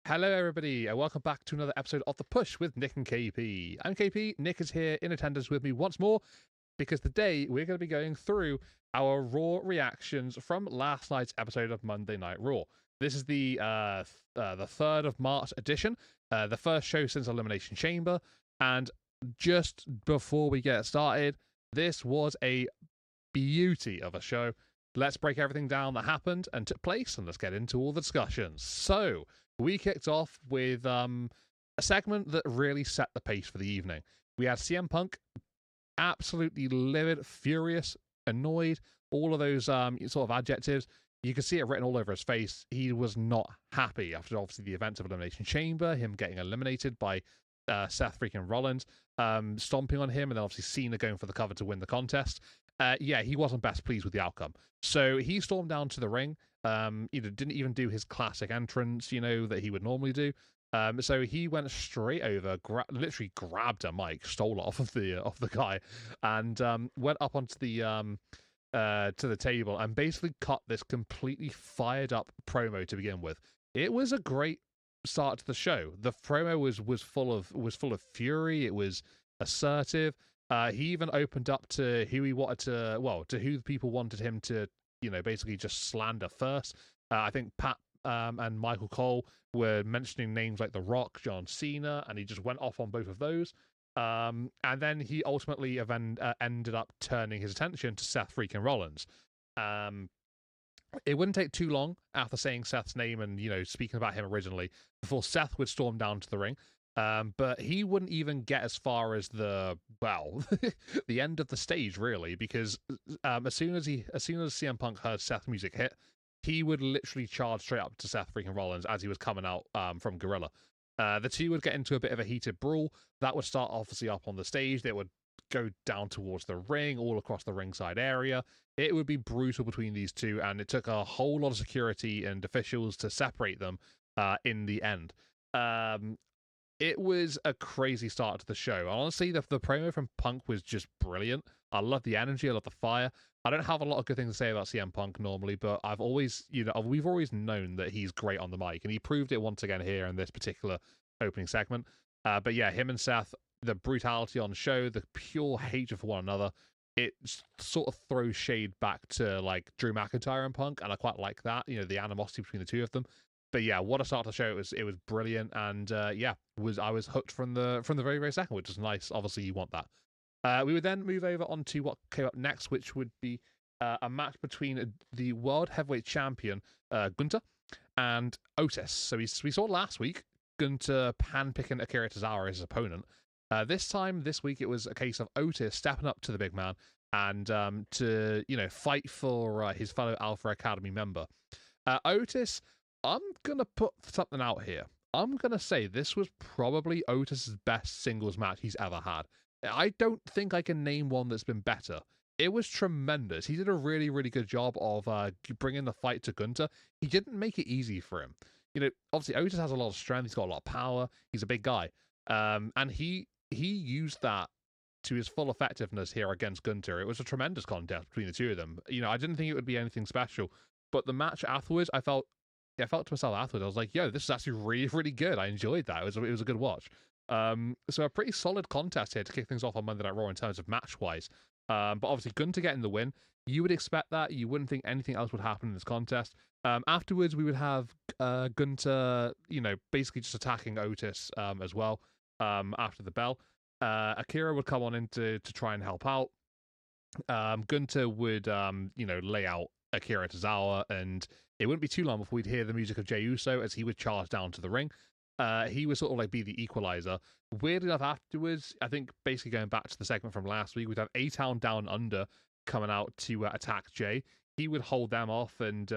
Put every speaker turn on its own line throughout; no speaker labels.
Hello, everybody, and welcome back to another episode of The Push with Nick and KP. I'm KP. Nick is here in attendance with me once more because today we're going to be going through our Raw reactions from last night's episode of Monday Night Raw. This is the 3rd of March edition, the first show since Elimination Chamber, and just before we get started, this was a beauty of a show. Let's break everything down that happened and took place, and let's get into all the discussions. So, we kicked off with a segment that really set the pace for the evening. We had CM Punk absolutely livid, furious, annoyed, all of those sort of adjectives. You could see it written all over his face. He was not happy after, obviously, the events of Elimination Chamber, him getting eliminated by Seth freaking Rollins, stomping on him, and then obviously Cena going for the cover to win the contest. Yeah, he wasn't best pleased with the outcome. So he stormed down to the ring. Didn't even do his classic entrance, that he would normally do. So he went straight over, literally grabbed a mic, stole it off of the guy, and went up onto the to the table and basically cut this completely fired up promo to begin with. It was a great start to the show. The promo was full of fury. It was assertive. He even opened up to who he wanted to who the people wanted him to, basically just slander first. I think Pat and Michael Cole were mentioning names like The Rock, John Cena, and he just went off on both of those. And then he ultimately ended up turning his attention to Seth freaking Rollins. It wouldn't take too long after saying Seth's name and, speaking about him originally before Seth would storm down to the ring. But he wouldn't even get as far as the end of the stage, really, because as soon as CM Punk heard Seth's music hit, he would literally charge straight up to Seth freaking Rollins as he was coming out from Gorilla. The two would get into a bit of a heated brawl. That would start obviously up on the stage. They would go down towards the ring, all across the ringside area. It would be brutal between these two, and it took a whole lot of security and officials to separate them in the end. It was a crazy start to the show. Honestly, the promo from Punk was just brilliant. I love the energy. I love the fire. I don't have a lot of good things to say about CM Punk normally, but we've always known that he's great on the mic, and he proved it once again here in this particular opening segment. But yeah, him and Seth, the brutality on the show, the pure hatred for one another, it sort of throws shade back to like Drew McIntyre and Punk, and I quite like that. The animosity between the two of them. But yeah, what a start to the show! It was brilliant, and I was hooked from the very very second, which is nice. Obviously, you want that. We would then move over on to what came up next, which would be a match between the World Heavyweight Champion Gunther and Otis. So we saw last week Gunther handpicking Akira Tozawa as his opponent. This week, it was a case of Otis stepping up to the big man and to fight for his fellow Alpha Academy member. Otis, I'm going to put something out here. I'm going to say this was probably Otis's best singles match he's ever had. I don't think I can name one that's been better. It was tremendous. He did a really, really good job of bringing the fight to Gunther. He didn't make it easy for him. Obviously Otis has a lot of strength. He's got a lot of power. He's a big guy. And he used that to his full effectiveness here against Gunther. It was a tremendous contest between the two of them. I didn't think it would be anything special. But the match afterwards, I felt to myself afterwards, I was like, yo, this is actually really, really good. I enjoyed that. It was a good watch. So a pretty solid contest here to kick things off on Monday Night Raw in terms of match-wise. But obviously, Gunther getting the win, you would expect that. You wouldn't think anything else would happen in this contest. Afterwards, we would have Gunther, basically just attacking Otis as well after the bell. Akira would come on in to try and help out. Gunther would, lay out Akira Tozawa, and it wouldn't be too long before we'd hear the music of Jey Uso as he would charge down to the ring. He would sort of like be the equalizer. Weird enough, afterwards, I think basically going back to the segment from last week, we'd have A-Town Down Under coming out to attack Jey. He would hold them off and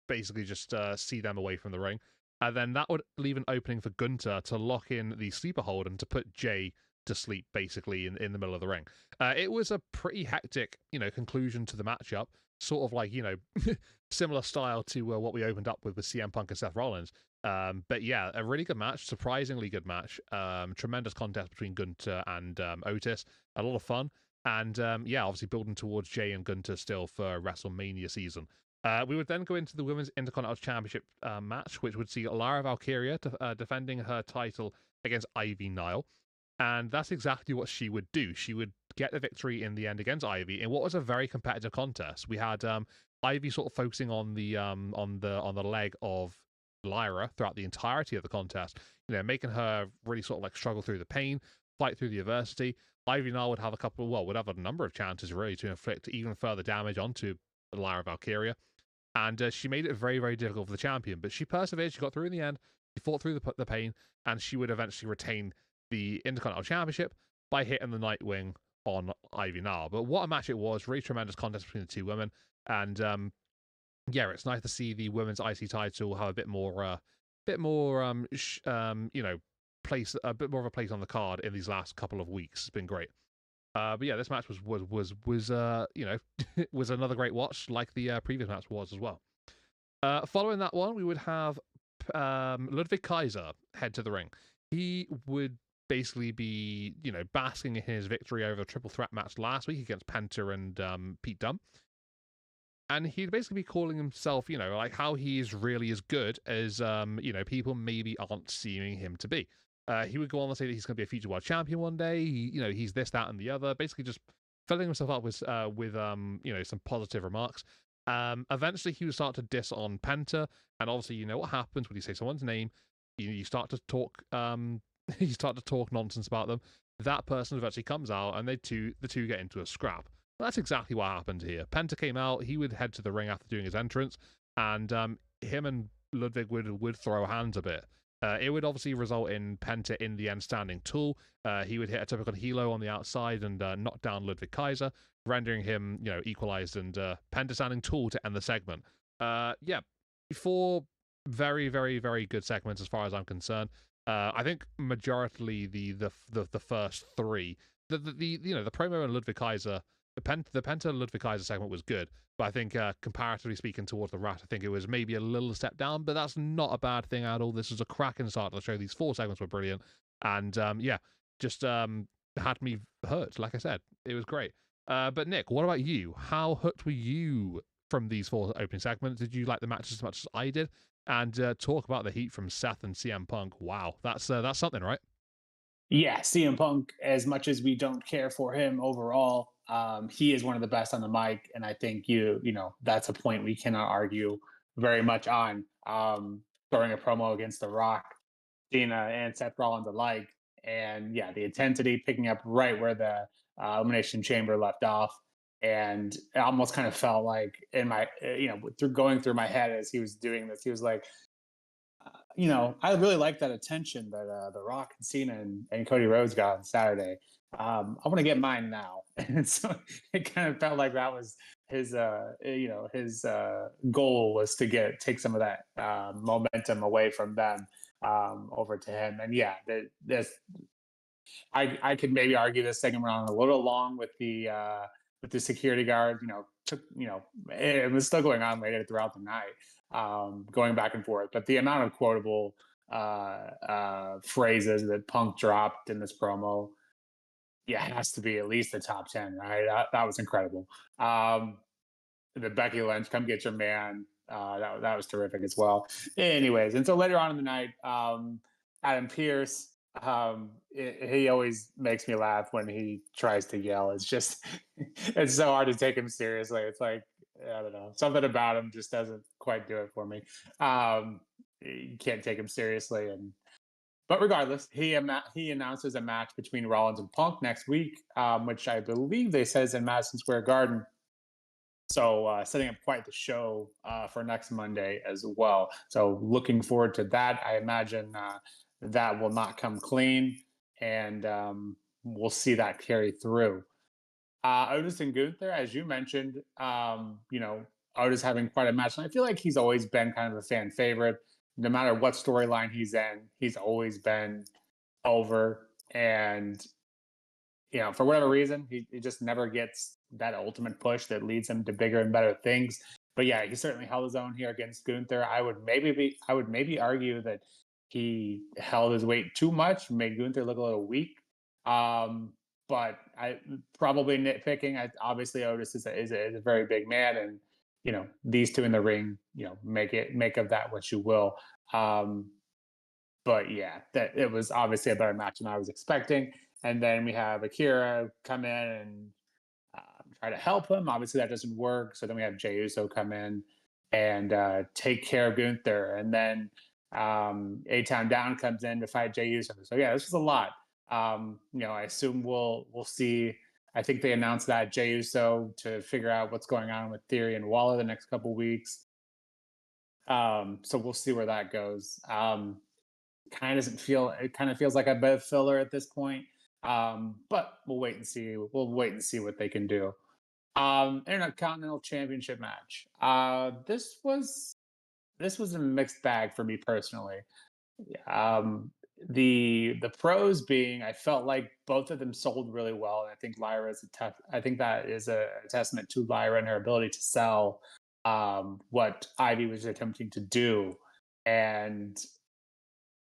basically just see them away from the ring. And then that would leave an opening for Gunther to lock in the sleeper hold and to put Jey to sleep, basically, in the middle of the ring. It was a pretty hectic, conclusion to the matchup. Sort of like, similar style to what we opened up with CM Punk and Seth Rollins. But yeah, a really good match, surprisingly good match. Tremendous contest between Gunther and Otis. A lot of fun. And obviously building towards Jey and Gunther still for WrestleMania season. We would then go into the Women's Intercontinental Championship match, which would see Lara Valkyria defending her title against Ivy Nile. And that's exactly what she would do. She would get the victory in the end against Ivy in what was a very competitive contest. We had Ivy sort of focusing on the leg of Lyra throughout the entirety of the contest, making her really sort of like struggle through the pain, fight through the adversity. Ivy Nile would have a number of chances really to inflict even further damage onto Lyra Valkyria. And she made it very, very difficult for the champion. But she persevered. She got through in the end. She fought through the pain, and she would eventually retain the Intercontinental Championship by hitting the Nightwing on Ivy Nile. But what a match it was. Really tremendous contest between the two women. And yeah, it's nice to see the women's IC title have a bit more, place a bit more of a place on the card in these last couple of weeks. It's been great. But yeah, this match was was another great watch, like the previous match was as well. Following that one, we would have Ludwig Kaiser head to the ring. He would basically be basking in his victory over a triple threat match last week against Penta and Pete Dunne. And he'd basically be calling himself, like how he is really as good as people maybe aren't seeing him to be. He would go on to say that he's going to be a future world champion one day. He's this, that, and the other. Basically, just filling himself up with some positive remarks. Eventually, he would start to diss on Penta, and obviously, you know what happens when you say someone's name. You start to talk. You start to talk nonsense about them. That person eventually comes out, and the two get into a scrap. Well, that's exactly what happened here. Penta came out. He would head to the ring after doing his entrance, and him and Ludwig would throw hands a bit. It would obviously result in Penta in the end standing tall. He would hit a typical helo on the outside and knock down Ludwig Kaiser, rendering him, equalized and Penta standing tall to end the segment. Yeah, 4 very, very, very good segments as far as I'm concerned. I think majority the first 3, the promo and Ludwig Kaiser, the Penta Ludwig Kaiser segment was good, but I think comparatively speaking towards the Rat, I think it was maybe a little step down, but that's not a bad thing at all. This was a cracking start to the show. These 4 segments were brilliant, and just had me hooked. Like I said, it was great. But Nick, what about you? How hooked were you from these 4 opening segments? Did you like the matches as much as I did? And talk about the heat from Seth and CM Punk. Wow, that's something, right?
Yeah, CM Punk, as much as we don't care for him overall, he is one of the best on the mic, and I think that's a point we cannot argue very much on. Throwing a promo against The Rock, Cena, and Seth Rollins alike, and yeah, the intensity picking up right where the Elimination Chamber left off, and it almost kind of felt like in my, through going through my head as he was doing this, he was like, I really like that attention that The Rock and Cena and Cody Rhodes got on Saturday. I want to get mine now, and so it kind of felt like that was his, his goal was to take some of that momentum away from them over to him. And yeah, this I could maybe argue this second round a little long with the security guard. It was still going on later throughout the night, going back and forth. But the amount of quotable phrases that Punk dropped in this promo, yeah, it has to be at least the top 10, right? That was incredible. The Becky Lynch, come get your man. That was terrific as well. Anyways, and so later on in the night, Adam Pearce, he always makes me laugh when he tries to yell. It's just, it's so hard to take him seriously. It's like, I don't know, something about him just doesn't quite do it for me. You can't take him seriously, but regardless, he announces a match between Rollins and Punk next week, which I believe they says in Madison Square Garden. So setting up quite the show for next Monday as well. So looking forward to that. I imagine that will not come clean, and we'll see that carry through. Otis and Gunther, as you mentioned, Otis having quite a match, and I feel like he's always been kind of a fan favorite. No matter what storyline he's in, he's always been over. And for whatever reason, he just never gets that ultimate push that leads him to bigger and better things. But yeah, he certainly held his own here against Gunther. I would maybe argue that he held his weight too much, made Gunther look a little weak. But I probably nitpicking. Obviously, Otis is a very big man, and these two in the ring, make of that what you will. Um, but yeah, that it was obviously a better match than I was expecting. And then we have Akira come in and try to help him. Obviously, that doesn't work. So then we have Jey Uso come in and take care of Gunther. And then A Town Down comes in to fight Jey Uso. So yeah, this was a lot. I assume we'll see. I think they announced that Jey Uso to figure out what's going on with Theory and Waller the next couple weeks. So we'll see where that goes. Kind of doesn't feel. It kind of feels like a bit of filler at this point. But we'll wait and see. We'll wait and see what they can do. Intercontinental Championship match. This was a mixed bag for me personally. The pros being, I felt like both of them sold really well, and I think Lyra is I think that is a testament to Lyra and her ability to sell what Ivy was attempting to do. And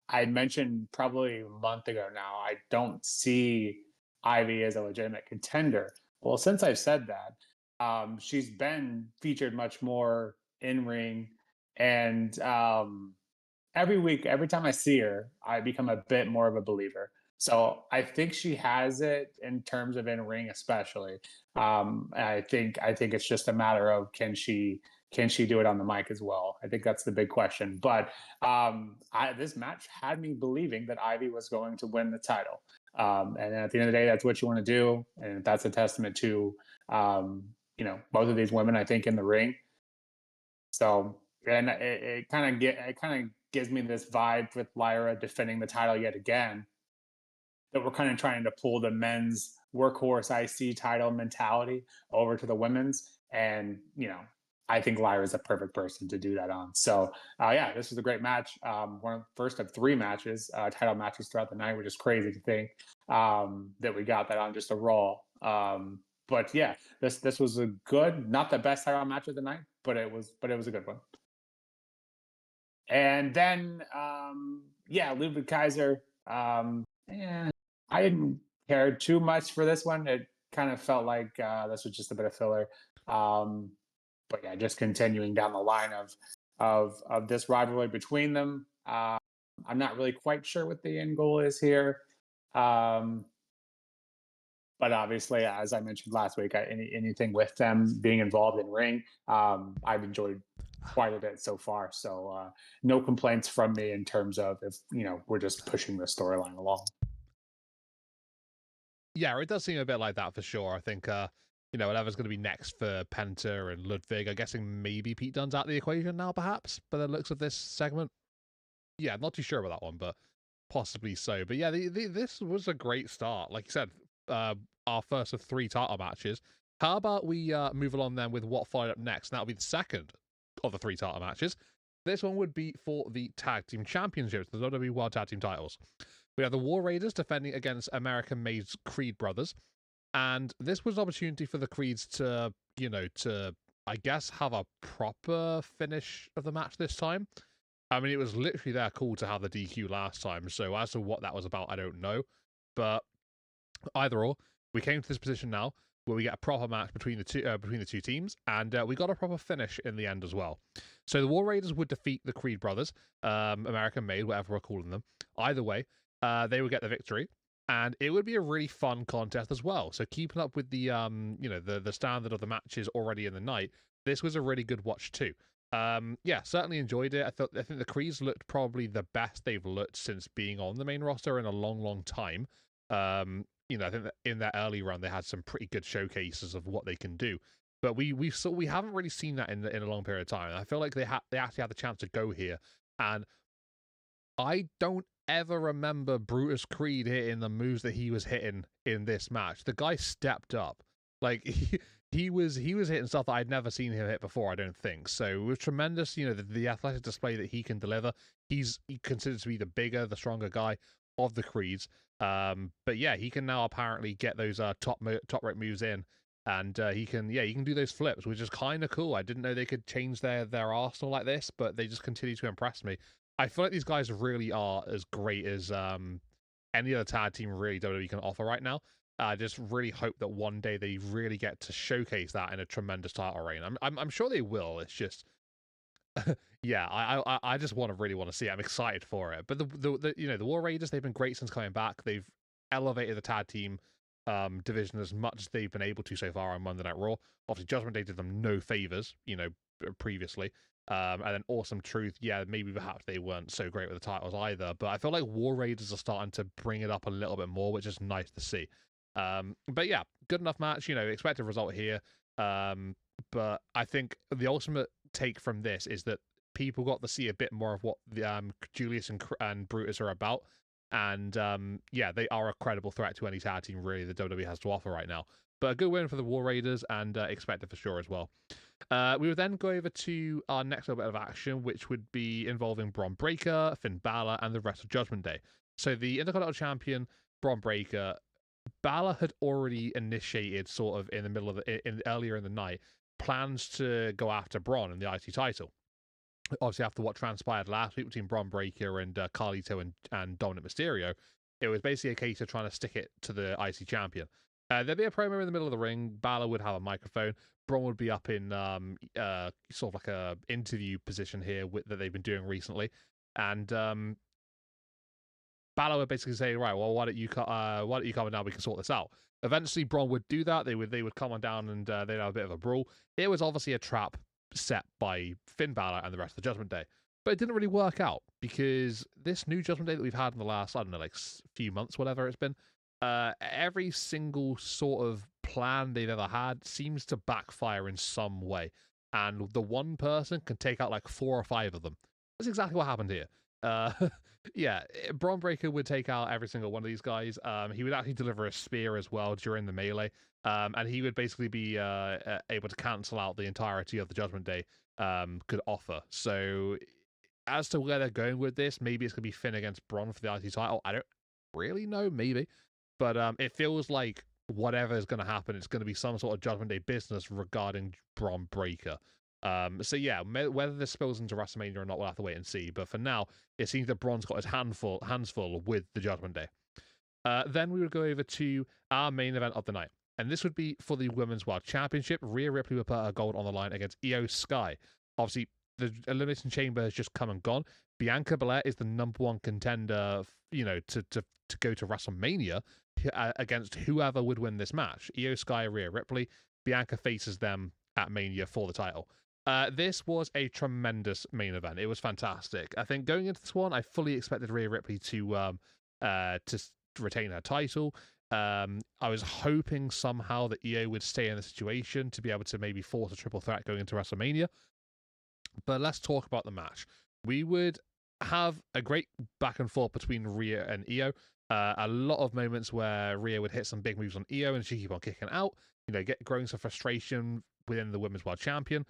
I mentioned probably a month ago now, I don't see Ivy as a legitimate contender. Well, since I've said that, she's been featured much more in ring, and every week, every time I see her, I become a bit more of a believer. So I think she has it in terms of in ring, especially. I think it's just a matter of can she do it on the mic as well? I think that's the big question. But this match had me believing that Ivy was going to win the title. And at the end of the day, that's what you want to do, and that's a testament to both of these women, I think, in the ring. So, and it kind of gives me this vibe with Lyra defending the title yet again, that we're kind of trying to pull the men's workhorse IC title mentality over to the women's. And, I think Lyra is a perfect person to do that on. So, yeah, this was a great match. One of the first of 3 matches, title matches throughout the night, which is crazy to think that we got that on just a Raw. But yeah, this was a good, not the best title match of the night, but it was a good one. And then, yeah, Ludwig Kaiser. Yeah, I didn't care too much for this one. It kind of felt like this was just a bit of filler. But yeah, just continuing down the line of this rivalry between them. I'm not really quite sure what the end goal is here. But obviously, as I mentioned last week, anything with them being involved in ring, I've enjoyed quite a bit so far. So no complaints from me in terms of if we're just pushing the storyline along.
Yeah, it does seem a bit like that for sure. I think whatever's going to be next for Penta and Ludwig, I'm guessing maybe Pete Dunne's out of the equation now, perhaps, by the looks of this segment. Yeah, I'm not too sure about that one, but possibly so. But yeah, this was a great start. Like you said, our first of 3 title matches. How about we move along then with what followed up next? And that'll be the second of the 3 title matches. This one would be for the Tag Team Championships, the WWE World Tag Team titles. We have the War Raiders defending against American-made Creed brothers. And this was an opportunity for the Creeds to, I guess, have a proper finish of the match this time. I mean, it was literally their call to have the DQ last time, so as to what that was about, I don't know. But either or, we came to this position now where we get a proper match between the two teams, and we got a proper finish in the end as well. So the War Raiders would defeat the Creed brothers, American-made, whatever we're calling them. Either way, they would get the victory. And it would be a really fun contest as well. So keeping up with the the standard of the matches already in the night, this was a really good watch too. Yeah, certainly enjoyed it. I think the Creeds looked probably the best they've looked since being on the main roster in a long, long time. I think that in their early run they had some pretty good showcases of what they can do. But we haven't really seen that in a long period of time. And I feel like they actually had the chance to go here, and I don't ever remember Brutus Creed hitting the moves that he was hitting in this match. The guy stepped up. Like he was hitting stuff that I'd never seen him hit before, I don't think. So it was tremendous, the athletic display that he can deliver. He considered to be the bigger, the stronger guy of the Creeds. But yeah, he can now apparently get those top rope moves in. And he can do those flips, which is kind of cool. I didn't know they could change their arsenal like this, but they just continue to impress me. I feel like these guys really are as great as any other tag team really WWE can offer right now. I just really hope that one day they really get to showcase that in a tremendous title reign. I'm sure they will. It's just, yeah, I just really want to see it. I'm excited for it. But the War Raiders, they've been great since coming back. They've elevated the tag team division as much as they've been able to so far on Monday Night Raw. Obviously, Judgment Day did them no favors, previously. And then Awesome Truth, yeah, maybe perhaps they weren't so great with the titles either. But I feel like War Raiders are starting to bring it up a little bit more, which is nice to see. But yeah, good enough match. Expected result here. But I think the ultimate take from this is that people got to see a bit more of what the Julius and Brutus are about. And yeah, they are a credible threat to any tag team really the WWE has to offer right now. But a good win for the War Raiders, and expected for sure as well. We would then go over to our next little bit of action, which would be involving Bron Breakker, Finn Balor, and the rest of Judgment Day. So the Intercontinental Champion, Bron Breakker, Balor had already initiated sort of in the middle of earlier in the night plans to go after Bron in the IC title. Obviously, after what transpired last week between Bron Breakker and Carlito and Dominic Mysterio, it was basically a case of trying to stick it to the IC champion. There'd be a promo in the middle of the ring. Balor would have a microphone. Bron would be up in sort of like a interview position here that they've been doing recently, and Balor would basically say, right, well, why don't you come and now we can sort this out. Eventually, Bron would do that. They would come on down and they'd have a bit of a brawl. It was obviously a trap set by Finn Balor and the rest of the Judgment Day. But it didn't really work out because this new Judgment Day that we've had in the last, I don't know, like few months, whatever it's been, every single sort of plan they've ever had seems to backfire in some way. And the one person can take out like 4 or 5 of them. That's exactly what happened here. Yeah, Bron Breakker would take out every single one of these guys. He would actually deliver a spear as well during the melee. And he would basically be able to cancel out the entirety of the Judgment Day could offer. So as to where they're going with this, maybe it's going to be Finn against Bron for the IC title. I don't really know, maybe. But it feels like whatever is going to happen, it's going to be some sort of Judgment Day business regarding Bron Breakker. So yeah, whether this spills into WrestleMania or not, we'll have to wait and see. But for now, it seems that Bron's got his hands full with the Judgment Day. Then we would go over to our main event of the night. And this would be for the Women's World Championship. Rhea Ripley would put her gold on the line against Io Sky. Obviously, the Elimination Chamber has just come and gone. Bianca Belair is the number 1 contender, to go to WrestleMania against whoever would win this match. Io Sky, Rhea Ripley. Bianca faces them at Mania for the title. This was a tremendous main event. It was fantastic. I think going into this one, I fully expected Rhea Ripley to retain her title. I was hoping somehow that Io would stay in the situation to be able to maybe force a triple threat going into WrestleMania. But let's talk about the match. We would have a great back and forth between Rhea and Io. A lot of moments where Rhea would hit some big moves on Io and she keep on kicking out, growing some frustration within the Women's World Champion.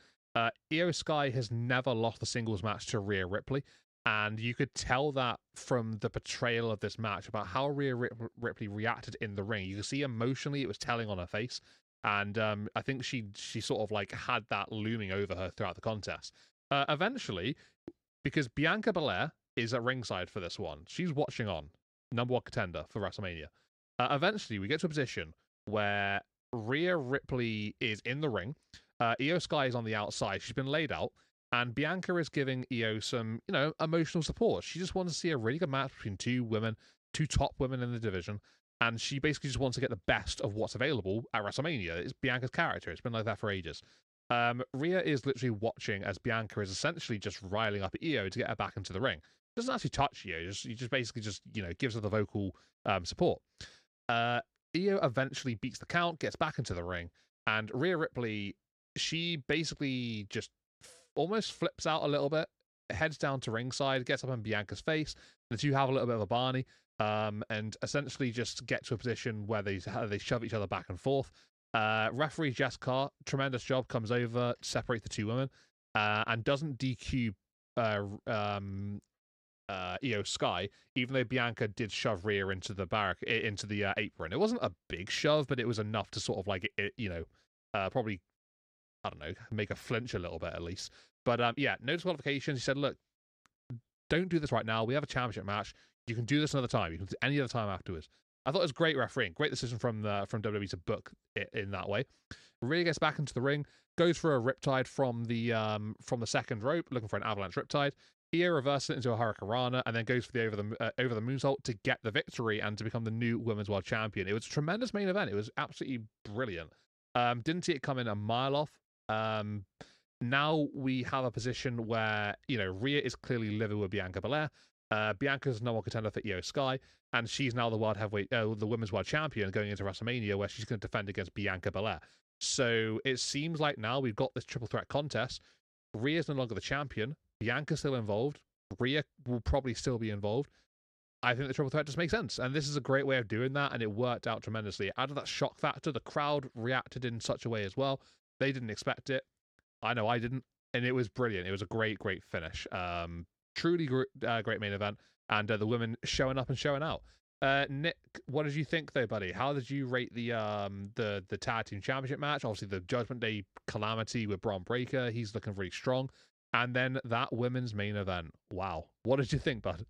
Io Sky has never lost a singles match to Rhea Ripley, and you could tell that from the portrayal of this match about how Rhea Ripley reacted in the ring. You could see emotionally it was telling on her face, and I think she sort of like had that looming over her throughout the contest. Eventually, because Bianca Belair is at ringside for this one, she's watching on, number 1 contender for WrestleMania. Eventually, we get to a position where Rhea Ripley is in the ring. Io Sky is on the outside. She's been laid out, and Bianca is giving Io some, emotional support. She just wants to see a really good match between 2 top women in the division, and she basically just wants to get the best of what's available at WrestleMania. It's Bianca's character. It's been like that for ages. Rhea is literally watching as Bianca is essentially just riling up Io to get her back into the ring. Doesn't actually touch Io. He just basically gives her the vocal support. Io eventually beats the count, gets back into the ring, and Rhea Ripley, she basically just almost flips out a little bit, heads down to ringside, gets up in Bianca's face. The two have a little bit of a Barney, and essentially just get to a position where they shove each other back and forth. Referee Jess Carr, tremendous job, comes over, separates the 2 women, and doesn't DQ Io Sky, even though Bianca did shove Rhea into the apron. It wasn't a big shove, but it was enough to sort of probably, I don't know, make her flinch a little bit at least. But yeah, no disqualification. He said, look, don't do this right now. We have a championship match. You can do this another time. You can do any other time afterwards. I thought it was great refereeing, great decision from WWE to book it in that way. Rhea gets back into the ring, goes for a riptide from the second rope, looking for an avalanche riptide. Io reverses it into a hurricanrana and then goes for the over the moonsault to get the victory and to become the new women's world champion. It was a tremendous main event. It was absolutely brilliant. Didn't see it coming a mile off. Now we have a position where Rhea is clearly livid with Bianca Belair. Bianca's no more contender for Io Sky, and she's now the world heavyweight, the women's world champion going into WrestleMania, where she's going to defend against Bianca Belair. So it seems like now we've got this triple threat contest. Rhea's no longer the champion. Bianca's still involved. Rhea will probably still be involved. I think the triple threat just makes sense, and this is a great way of doing that, and it worked out tremendously. It added that shock factor. The crowd reacted in such a way as well. They didn't expect it. I know I didn't, and it was brilliant. It was a great finish. Truly great main event, and the women showing up and showing out. Nick, what did you think though, buddy? How did you rate the tag team championship match? Obviously, the Judgment Day calamity with Braun Breaker. He's looking really strong, and then that women's main event. Wow, what did you think, bud?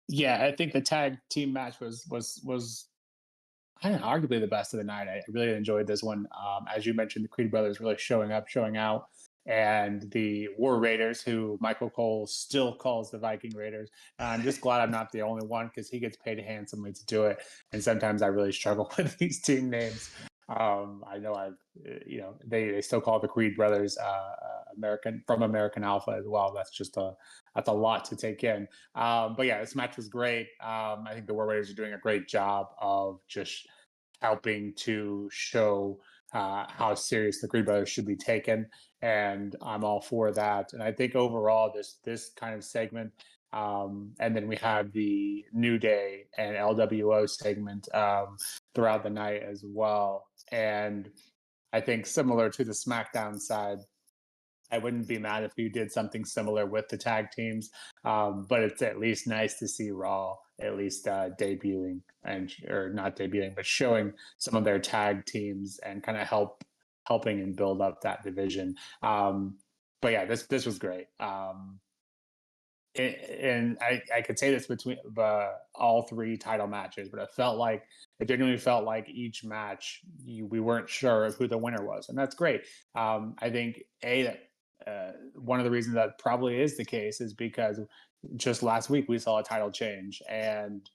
Yeah, I think the tag team match was I don't know, arguably the best of the night. I really enjoyed this one. As you mentioned, the Creed brothers really showing up, showing out, and the War Raiders, who Michael Cole still calls the Viking Raiders. And I'm just glad I'm not the only one because he gets paid handsomely to do it. And sometimes I really struggle with these team names. I know they still call the Creed brothers American Alpha as well. That's a lot to take in. But yeah, this match was great. I think the War Raiders are doing a great job of just helping to show how serious the Creed brothers should be taken, and I'm all for that. And I think overall, this kind of segment, and then we have the New Day and LWO segment throughout the night as well. And I think similar to the SmackDown side, I wouldn't be mad if you did something similar with the tag teams, but it's at least nice to see Raw at least debuting or not debuting, but showing some of their tag teams and kind of helping and build up that division. But yeah, this was great. And I could say this between all three title matches, but it genuinely felt like each match we weren't sure of who the winner was, and that's great. I think one of the reasons that probably is the case is because just last week we saw a title change, and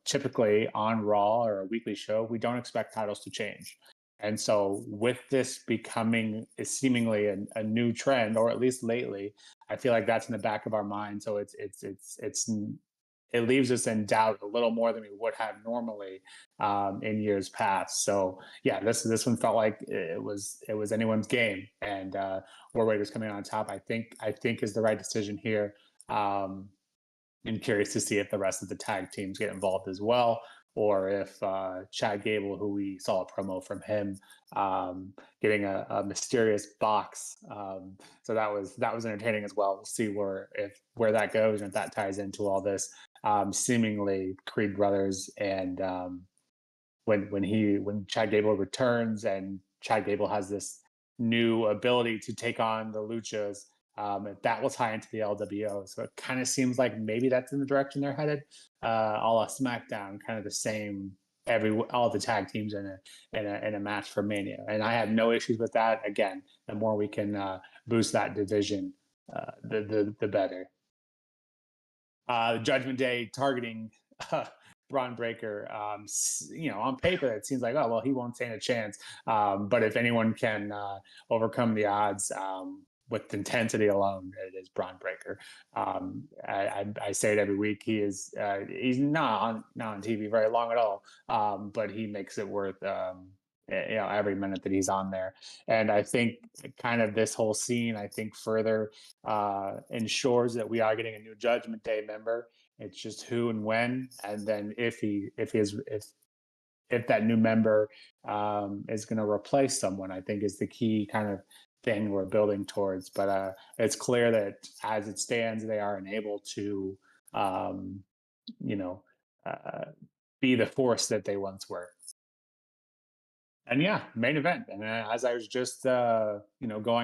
typically on Raw or a weekly show, we don't expect titles to change. And so, with this becoming seemingly a new trend, or at least lately, I feel like that's in the back of our mind. So it leaves us in doubt a little more than we would have normally in years past. So yeah, this one felt like it was anyone's game, and War Raiders coming on top. I think is the right decision here. I'm curious to see if the rest of the tag teams get involved as well, or if Chad Gable, who we saw a promo from him, getting a mysterious box. So that was entertaining as well. We'll see where that goes and if that ties into all this. Seemingly Creed brothers, and when Chad Gable returns and Chad Gable has this new ability to take on the Luchas, that will tie into the LWO. So it kind of seems like maybe that's in the direction they're headed. All a SmackDown, kind of the same. All the tag teams in a match for Mania, and I have no issues with that. Again, the more we can boost that division, the better. Judgment Day targeting Braun Breaker. On paper, it seems like, oh well, he won't stand a chance. But if anyone can overcome the odds with intensity alone, it is Braun Breaker. I say it every week. He's not on TV very long at all, but he makes it worth every minute that he's on there. And I think kind of this whole scene, I think further ensures that we are getting a new Judgment Day member. It's just who and when, and then if that new member is going to replace someone, I think is the key kind of thing we're building towards. But it's clear that as it stands, they are unable to, you know, be the force that they once were. And yeah, main event. And as I was just going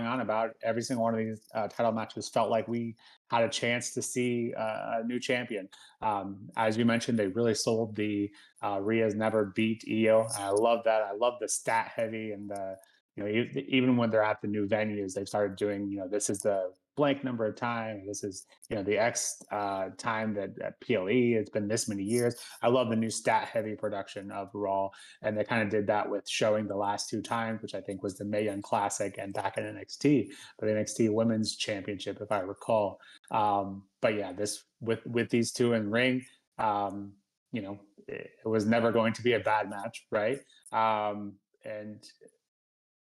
on about, every single one of these title matches felt like we had a chance to see a new champion. As you mentioned, they really sold the Rhea's never beat Io. And I love that. I love the stat heavy and the even when they're at the new venues, they've started doing this is the blank number of time. This is the X time that at PLE. It's been this many years. I love the new stat heavy production of Raw, and they kind of did that with showing the last two times, which I think was the Mae Young Classic and back in NXT, but NXT Women's Championship, if I recall. But yeah, this with these two in ring, it was never going to be a bad match, right? And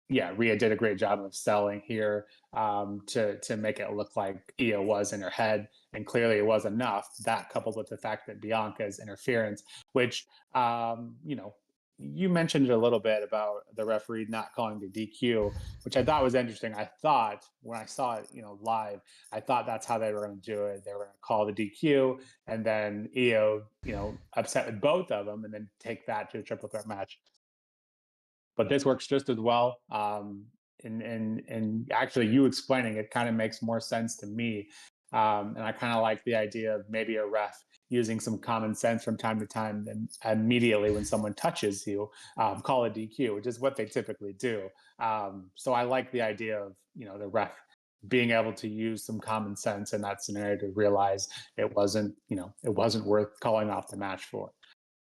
yeah, Rhea did a great job of selling here, to make it look like Io was in her head, and clearly it was enough. That coupled with the fact that Bianca's interference, which you mentioned it a little bit about the referee not calling the DQ, which I thought was interesting. I thought when I saw it, live, I thought that's how they were going to do it. They were going to call the DQ, and then Io, upset with both of them, and then take that to a triple threat match. But this works just as well. And actually, you explaining it kind of makes more sense to me. And I kind of like the idea of maybe a ref using some common sense from time to time, and immediately when someone touches you, call a DQ, which is what they typically do. So I like the idea of the ref being able to use some common sense in that scenario to realize it wasn't worth calling off the match for.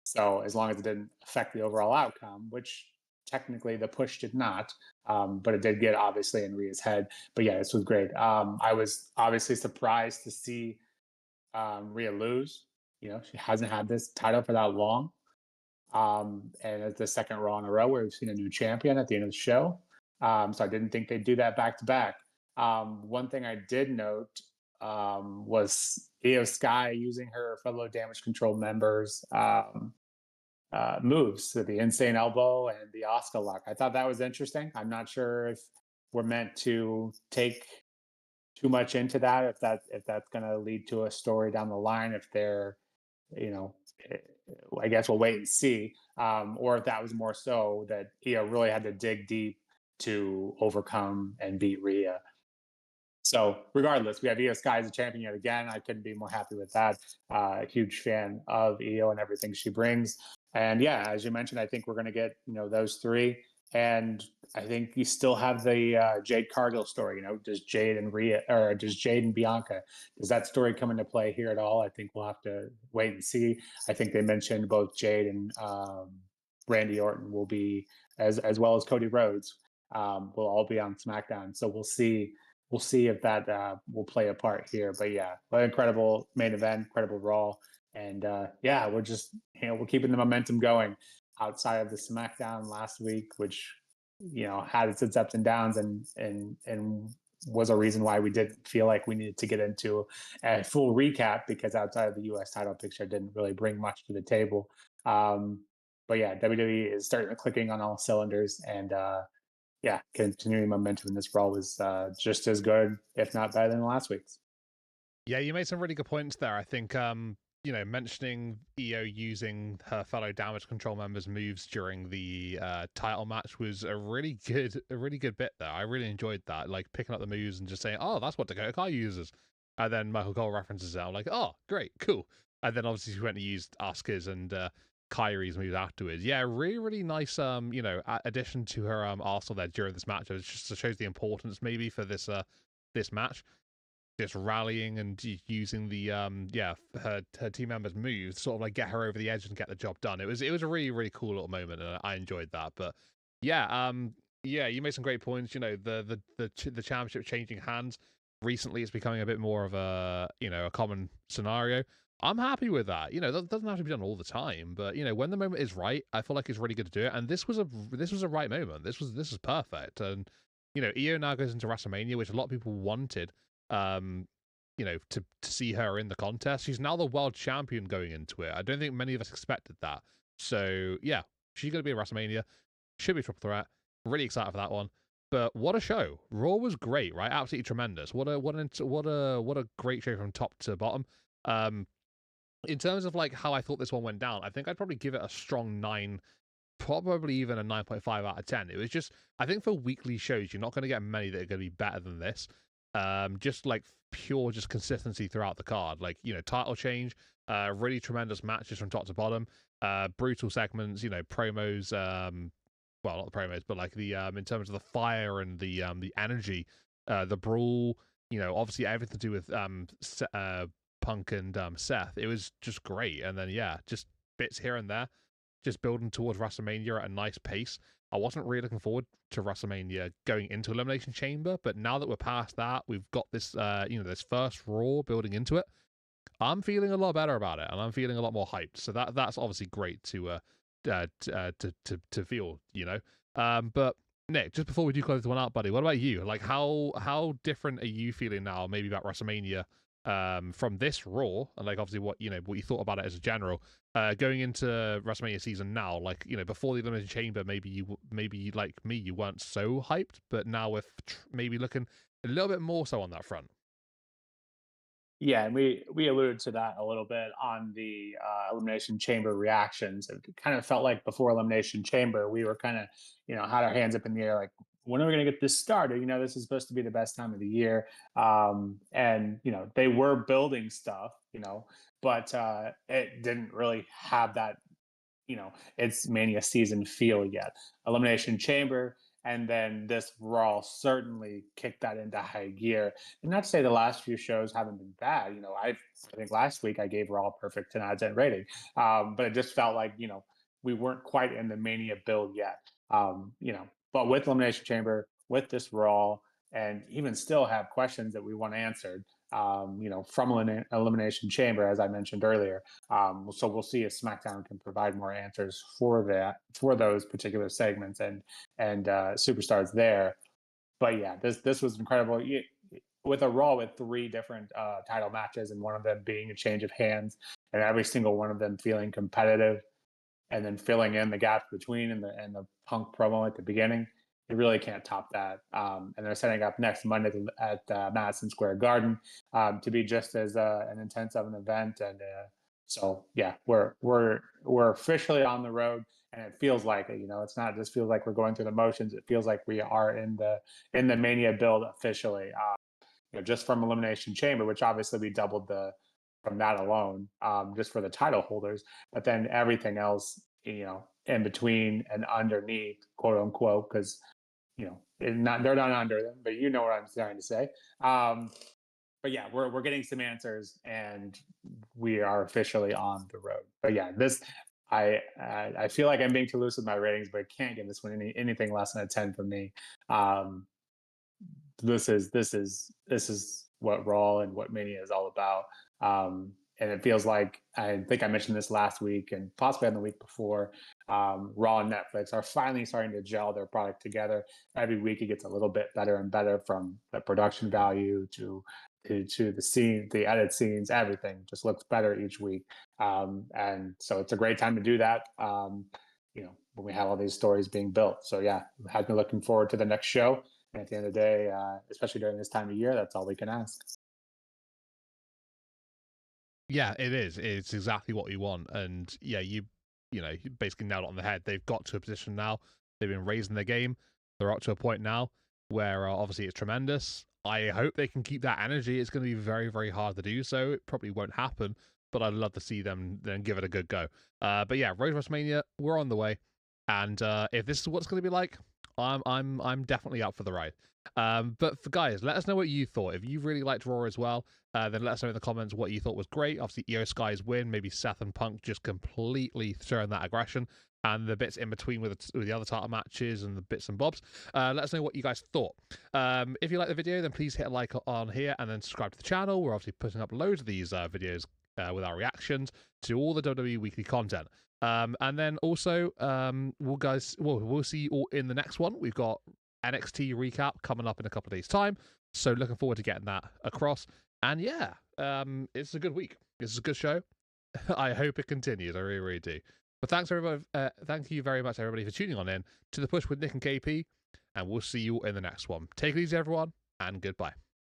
So as long as it didn't affect the overall outcome, which technically the push did not, but it did get obviously in Rhea's head. But yeah, this was great. I was obviously surprised to see Rhea lose. She hasn't had this title for that long. And it's the second Raw in a row where we've seen a new champion at the end of the show. So I didn't think they'd do that back to back. One thing I did note was Io Sky using her fellow Damage Control members' moves, so the insane elbow and the Oscar lock. I thought that was interesting. I'm not sure if we're meant to take too much into that, if that's going to lead to a story down the line, if they're, you know, eh, I guess we'll wait and see. Or if that was more so that really had to dig deep to overcome and beat Rhea. So regardless, we have Io Sky as a champion yet again. I couldn't be more happy with that. Huge fan of Io and everything she brings. And yeah, as you mentioned, I think we're going to get those three. And I think you still have the Jade Cargill story. Does Jade and Rhea, or does Jade and Bianca, does that story come into play here at all? I think we'll have to wait and see. I think they mentioned both Jade and Randy Orton will be, as well as Cody Rhodes, will all be on SmackDown. So we'll see if that will play a part here. But yeah, an incredible main event, incredible Raw, and yeah, we're just we're keeping the momentum going outside of the SmackDown last week, which had its ups and downs, and was a reason why we didn't feel like we needed to get into a full recap, because outside of the U.S. title picture didn't really bring much to the table. But yeah, WWE is starting to clicking on all cylinders, and yeah, continuing momentum in this Raw was just as good, if not better, than last week's.
Yeah, you made some really good points there. I think mentioning Io using her fellow Damage Control members' moves during the title match was a really good bit there. I really enjoyed that, like picking up the moves and just saying, "Oh, that's what Dakota Kai uses," and then Michael Cole references it. I'm like, "Oh, great, cool." And then obviously she went to use Asuka's and Kyrie's moves afterwards. Yeah, really nice addition to her arsenal there during this match. It just shows the importance maybe for this match, just rallying and using the her team members' moves, sort of like get her over the edge and get the job done. It was a really cool little moment, and I enjoyed that. But yeah, you made some great points. The championship changing hands recently, it's becoming a bit more of a common scenario. I'm happy with that. That doesn't have to be done all the time, but when the moment is right, I feel like it's really good to do it. And this was a right moment. This was perfect. And Io now goes into WrestleMania, which a lot of people wanted. To see her in the contest. She's now the world champion going into it. I don't think many of us expected that. So yeah, she's going to be at WrestleMania. Should be a triple threat. Really excited for that one. But what a show! Raw was great, right? Absolutely tremendous. What a great show from top to bottom. In terms of like how I thought this one went down, I think I'd probably give it a strong 9 probably even a 9.5 out of 10. It was just, I think for weekly shows, you're not going to get many that are going to be better than this. Just like pure just consistency throughout the card. Like, you know, title change, really tremendous matches from top to bottom, brutal segments, you know, promos, well, not the promos, but like the in terms of the fire and the energy, the brawl, you know, obviously everything to do with Punk and Seth. It was just great. And then yeah, just bits here and there, just building towards WrestleMania at a nice pace. I wasn't really looking forward to WrestleMania going into Elimination Chamber, but now that we're past that, we've got this you know, this first Raw building into it. I'm feeling a lot better about it, and I'm feeling a lot more hyped. So that's obviously great to feel, you know. But Nick, just before we do close the one out, buddy, what about you? Like, how different are you feeling now, maybe about WrestleMania, from this Raw, and like obviously what you thought about it as a general, going into WrestleMania season now? Like, you know, before the Elimination Chamber, maybe like me, you weren't so hyped, but now with maybe looking a little bit more so on that front.
Yeah, and we alluded to that a little bit on the Elimination Chamber reactions. It kind of felt like before Elimination Chamber, we were kind of, had our hands up in the air, like, when are we going to get this started? This is supposed to be the best time of the year. And, they were building stuff, but it didn't really have that, it's Mania season feel yet. Elimination Chamber and then this Raw certainly kicked that into high gear. And not to say the last few shows haven't been bad. I think last week I gave Raw perfect 10 out of 10 rating, but it just felt like we weren't quite in the Mania build yet. But with Elimination Chamber, with this Raw, and even still have questions that we want answered. From Elimination Chamber, as I mentioned earlier. So we'll see if SmackDown can provide more answers for those particular segments and superstars there. But yeah, this was incredible. With a Raw with 3 different title matches, and one of them being a change of hands, and every single one of them feeling competitive, and then filling in the gaps between and the Punk promo at the beginning. You really can't top that. And they're setting up next Monday at Madison Square Garden to be just as an intense of an event. And so, yeah, we're officially on the road, and it feels like it. It's not just feels like we're going through the motions. It feels like we are in the Mania build officially. Just from Elimination Chamber, which obviously we doubled from that alone, just for the title holders, but then everything else, in between and underneath, quote unquote, because they're not under them, but you know what I'm trying to say. But yeah, we're getting some answers, and we are officially on the road. But yeah, I feel like I'm being too loose with my ratings, but I can't give this one anything less than a 10 from me. This is what Raw and what Mania is all about. And it feels like, I think I mentioned this last week and possibly on the week before, Raw and Netflix are finally starting to gel their product together. Every week it gets a little bit better and better, from the production value to the scene, the edit scenes, everything just looks better each week. And so it's a great time to do that. When we have all these stories being built. So yeah, I've been looking forward to the next show. And at the end of the day, especially during this time of year, that's all we can ask.
Yeah, it is. It's exactly what you want. And yeah, you basically nailed it on the head. They've got to a position now. They've been raising their game. They're up to a point now where obviously it's tremendous. I hope they can keep that energy. It's going to be very, very hard to do so. It probably won't happen, but I'd love to see them then give it a good go. But yeah, Road to WrestleMania, we're on the way. And if this is what it's going to be like, I'm definitely up for the ride. But for guys, let us know what you thought. If you really liked Raw as well, then let us know in the comments what you thought was great. Obviously, Io Sky's win, maybe Seth and Punk just completely showing that aggression, and the bits in between with the other title matches and the bits and bobs. Let us know what you guys thought. If you like the video, then please hit a like on here and then subscribe to the channel. We're obviously putting up loads of these videos with our reactions to all the WWE weekly content. And then also, we'll see you all in the next one. We've got NXT recap coming up in a couple of days' time, so looking forward to getting that across. And yeah, it's a good week. It's a good show. I hope it continues. I really, really do. But thanks everybody. Thank you very much, everybody, for tuning on in to the Push with Nick and KP, and we'll see you in the next one. Take it easy, everyone, and goodbye.